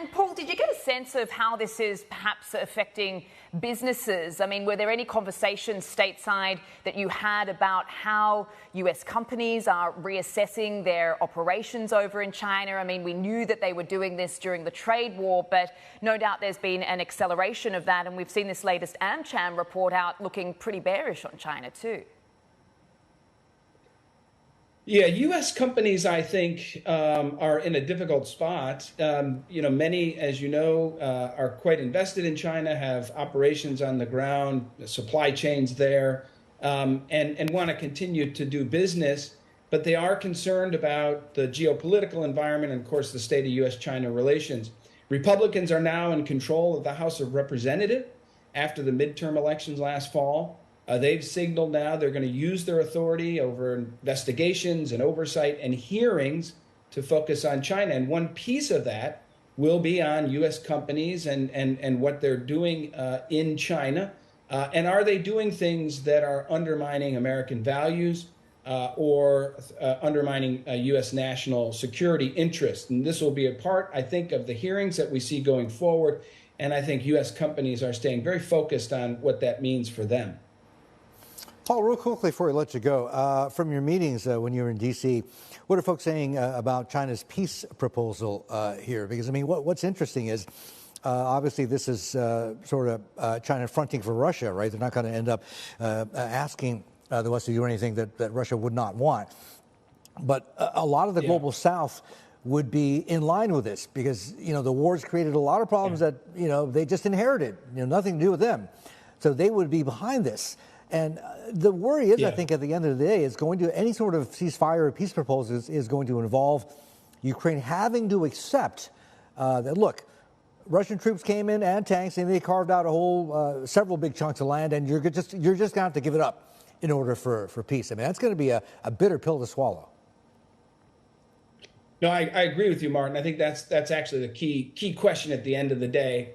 And Paul, did you get a sense of how this is perhaps affecting businesses? I mean, were there any conversations stateside that you had about how US companies are reassessing their operations over in China? I mean, we knew that they were doing this during the trade war, but no doubt there's been an acceleration of that. And we've seen this latest AmCham report out looking pretty bearish on China too. Yeah, U.S. companies, I think, are in a difficult spot. Many, as you know, are quite invested in China, have operations on the ground, supply chains there, and want to continue to do business. But they are concerned about the geopolitical environment and, of course, the state of U.S.-China relations. Republicans are now in control of the House of Representatives after the midterm elections last fall. They've signaled now they're going to use their authority over investigations and oversight and hearings to focus on China. And one piece of that will be on U.S. companies and what they're doing in China. And are they doing things that are undermining American values or undermining U.S. national security interests? And this will be a part, I think, of the hearings that we see going forward. And I think U.S. companies are staying very focused on what that means for them. Paul, real quickly before we let you go, from your meetings when you were in D.C., what are folks saying about China's peace proposal here? Because, I mean, what's interesting is, obviously, this is sort of China fronting for Russia, right? They're not going to end up asking the West to do anything that Russia would not want. But a lot of the global South would be in line with this because, the wars created a lot of problems that, they just inherited, nothing to do with them. So they would be behind this. And the worry is, I think, at the end of the day, is going to any sort of ceasefire or peace proposals is going to involve Ukraine having to accept that, look, Russian troops came in and tanks, and they carved out a whole several big chunks of land, and you're just going to have to give it up in order for peace. I mean, that's going to be a bitter pill to swallow. No, I agree with you, Martin. I think that's actually the key question at the end of the day.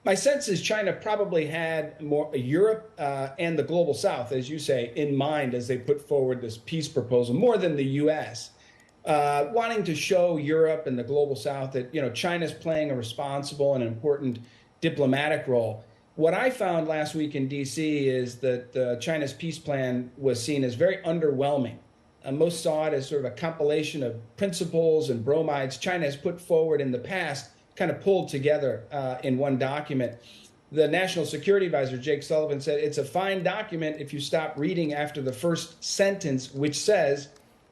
My sense is China probably had more Europe and the global South, as you say, in mind as they put forward this peace proposal, more than the U.S., wanting to show Europe and the global South that, China's playing a responsible and important diplomatic role. What I found last week in D.C. is that China's peace plan was seen as very underwhelming. Most saw it as sort of a compilation of principles and bromides China has put forward in the past, kind of pulled together in one document. The National Security Advisor, Jake Sullivan, said it's a fine document if you stop reading after the first sentence, which says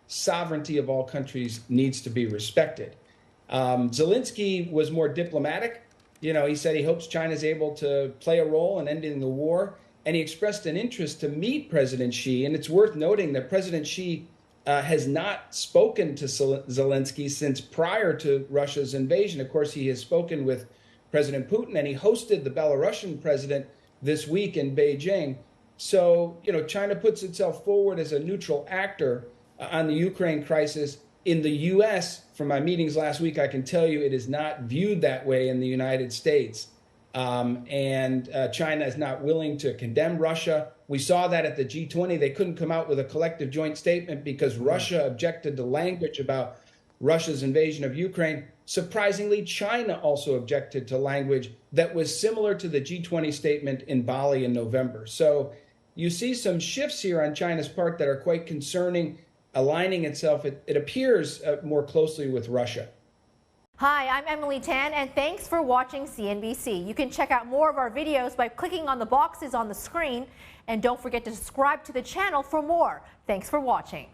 sovereignty of all countries needs to be respected. Zelensky was more diplomatic. He said he hopes China is able to play a role in ending the war, and he expressed an interest to meet President Xi. And it's worth noting that President Xi has not spoken to Zelensky since prior to Russia's invasion. Of course, he has spoken with President Putin, and he hosted the Belarusian president this week in Beijing. So, China puts itself forward as a neutral actor on the Ukraine crisis. In the U.S., from my meetings last week, I can tell you it is not viewed that way in the United States. And China is not willing to condemn Russia. We saw that at the G20. They couldn't come out with a collective joint statement because Russia objected to language about Russia's invasion of Ukraine. Surprisingly, China also objected to language that was similar to the G20 statement in Bali in November. So you see some shifts here on China's part that are quite concerning, aligning itself, it appears, more closely with Russia. Hi, I'm Emily Tan, and thanks for watching CNBC. You can check out more of our videos by clicking on the boxes on the screen, and don't forget to subscribe to the channel for more. Thanks for watching.